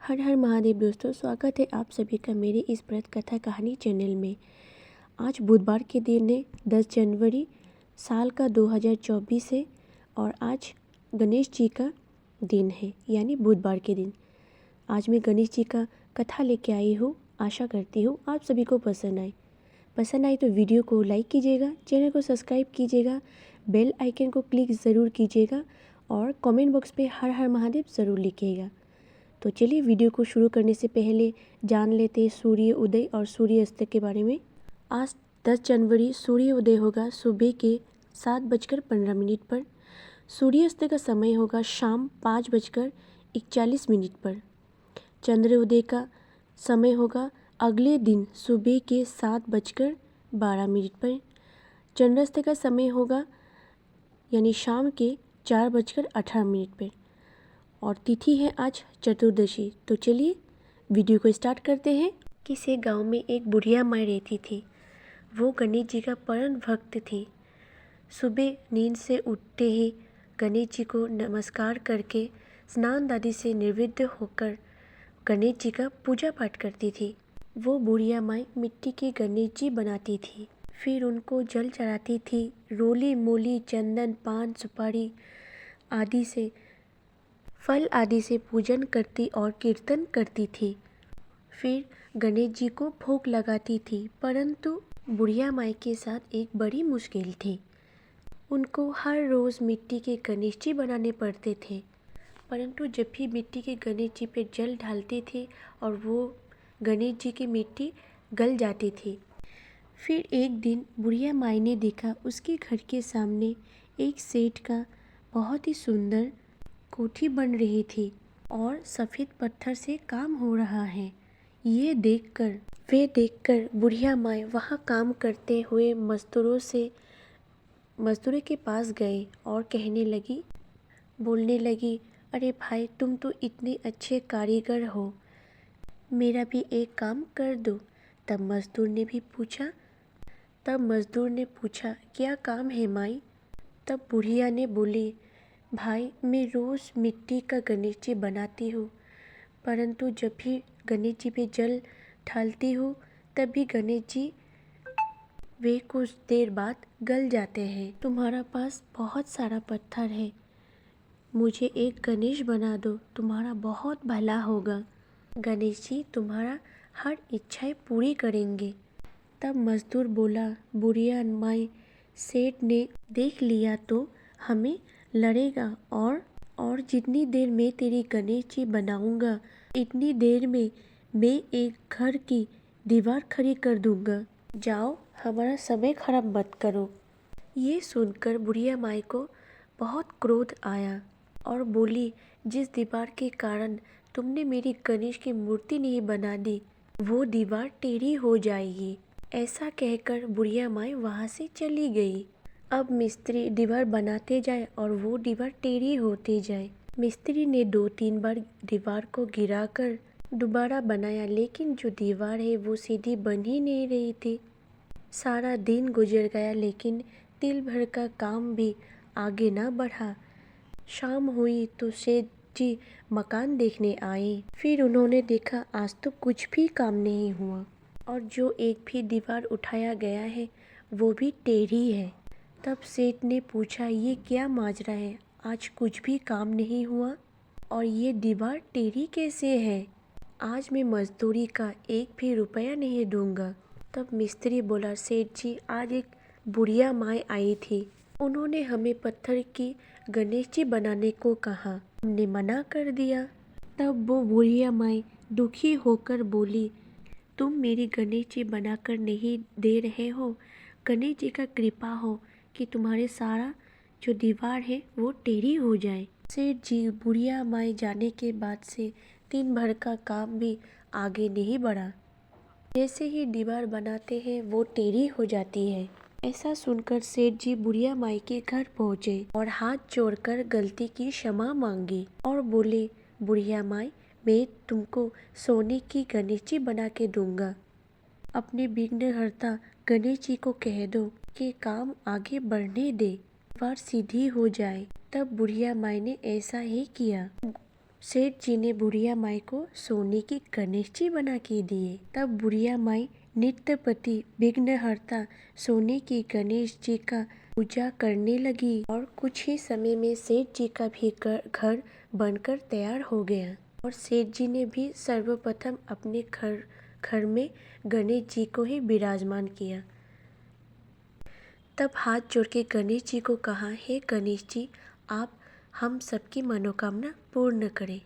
हर हर महादेव दोस्तों, स्वागत है आप सभी का मेरे इस व्रत कथा कहानी चैनल में। आज बुधवार के दिन है, 10 जनवरी साल का 2024 है और आज गणेश जी का दिन है, यानी बुधवार के दिन। आज मैं गणेश जी का कथा लेके आई हूँ। आशा करती हूँ आप सभी को पसंद आई तो वीडियो को लाइक कीजिएगा, चैनल को सब्सक्राइब कीजिएगा, बेल आइकन को क्लिक ज़रूर कीजिएगा और कमेंट बॉक्स पे हर हर महादेव ज़रूर लिखिएगा। तो चलिए वीडियो को शुरू करने से पहले जान लेते हैं सूर्य उदय और सूर्य अस्त के बारे में। आज 10 जनवरी सूर्य उदय होगा सुबह के 7:15 पर। सूर्य अस्त का समय होगा शाम 5:41 पर। चंद्र उदय का समय होगा अगले दिन सुबह के 7:12 पर। चंद्रास्त का समय होगा यानी शाम के 4:18 पर और तिथि है आज चतुर्दशी। तो चलिए वीडियो को स्टार्ट करते हैं। किसी गांव में एक बुढ़िया माँ रहती थी। वो गणेश जी का परम भक्त थी। सुबह नींद से उठते ही गणेश जी को नमस्कार करके स्नान आदि से निवृत्त होकर गणेश जी का पूजा पाठ करती थी। वो बुढ़िया माँ मिट्टी के गणेश जी बनाती थी, फिर उनको जल चढ़ाती थी। रोली मोली चंदन पान सुपारी आदि से फल आदि से पूजन करती और कीर्तन करती थी। फिर गणेश जी को भोग लगाती थी। परंतु बुढ़िया माई के साथ एक बड़ी मुश्किल थी। उनको हर रोज़ मिट्टी के गणेश जी बनाने पड़ते थे, परंतु जब भी मिट्टी के गणेश जी पे जल डालते थे और वो गणेश जी की मिट्टी गल जाती थी। फिर एक दिन बुढ़िया माई ने देखा उसके घर के सामने एक सेठ का बहुत ही सुंदर कोठी बन रही थी और सफ़ेद पत्थर से काम हो रहा है। वे देखकर बुढ़िया माँ वहाँ काम करते हुए मजदूरों के पास गए और बोलने लगी, अरे भाई, तुम तो इतने अच्छे कारीगर हो, मेरा भी एक काम कर दो। तब मजदूर ने पूछा क्या काम है माई? तब बुढ़िया ने बोली, भाई, मैं रोज़ मिट्टी का गणेश जी बनाती हूँ, परंतु जब भी गणेश जी पे जल डालती हूँ तभी गणेश जी वे कुछ देर बाद गल जाते हैं। तुम्हारा पास बहुत सारा पत्थर है, मुझे एक गणेश बना दो, तुम्हारा बहुत भला होगा। गणेश जी तुम्हारा हर इच्छाएं पूरी करेंगे। तब मजदूर बोला, बुढ़िया माई, सेठ ने देख लिया तो हमें लड़ेगा और जितनी देर में तेरी गणेश जी बनाऊंगा इतनी देर में मैं एक घर की दीवार खड़ी कर दूंगा। जाओ, हमारा समय खराब मत करो। ये सुनकर बुढ़िया माई को बहुत क्रोध आया और बोली, जिस दीवार के कारण तुमने मेरी गणेश की मूर्ति नहीं बना दी, वो दीवार टेढ़ी हो जाएगी। ऐसा कहकर बुढ़िया माई वहाँ से चली गई। अब मिस्त्री दीवार बनाते जाए और वो दीवार टेढ़ी होती जाए। मिस्त्री ने 2-3 बार दीवार को गिराकर दोबारा बनाया, लेकिन जो दीवार है वो सीधी बन ही नहीं रही थी। सारा दिन गुजर गया, लेकिन तिल भर का काम भी आगे ना बढ़ा। शाम हुई तो सेठ जी मकान देखने आए। फिर उन्होंने देखा आज तो कुछ भी काम नहीं हुआ और जो एक भी दीवार उठाया गया है वो भी टेढ़ी है। तब सेठ ने पूछा, ये क्या माजरा है, आज कुछ भी काम नहीं हुआ और ये दीवार टेढ़ी कैसे है? आज मैं मजदूरी का एक भी रुपया नहीं दूंगा। तब मिस्त्री बोला, सेठ जी, आज एक बुढ़िया माँ आई थी, उन्होंने हमें पत्थर की गणेश जी बनाने को कहा, हमने मना कर दिया। तब वो बुढ़िया माँ दुखी होकर बोली, तुम मेरी गणेश जी बनाकर नहीं दे रहे हो, गणेश जी का कृपा हो कि तुम्हारे सारा जो दीवार है वो टेढ़ी हो जाए। सेठ जी बुढ़िया माई जाने के बाद से दिन भर का काम भी आगे नहीं बढ़ा। जैसे ही दीवार बनाते हैं वो टेढ़ी हो जाती है। ऐसा सुनकर सेठ जी बुढ़िया माई के घर पहुँचे और हाथ जोड़कर गलती की क्षमा मांगी और बोले, बुढ़िया माई, मैं तुमको सोने की गणेश जी बना के दूंगा। अपने विघ्नहर्ता गणेश जी को कह दो कि काम आगे बढ़ने दे, दीवार सीधी हो जाए। तब बुढ़िया माई ने ऐसा ही किया। सेठ जी ने बुढ़िया माई को सोने की गणेश जी बना के दिए। तब बुढ़िया माई नित्यपति विघ्नहर्ता सोने की गणेश जी का पूजा करने लगी और कुछ ही समय में सेठ जी का भी घर बनकर तैयार हो गया और सेठ जी ने भी सर्वप्रथम अपने घर में गणेश जी को ही विराजमान किया। तब हाथ जोड़ के गणेश जी को कहा, हे गणेश जी, आप हम सबकी मनोकामना पूर्ण करें।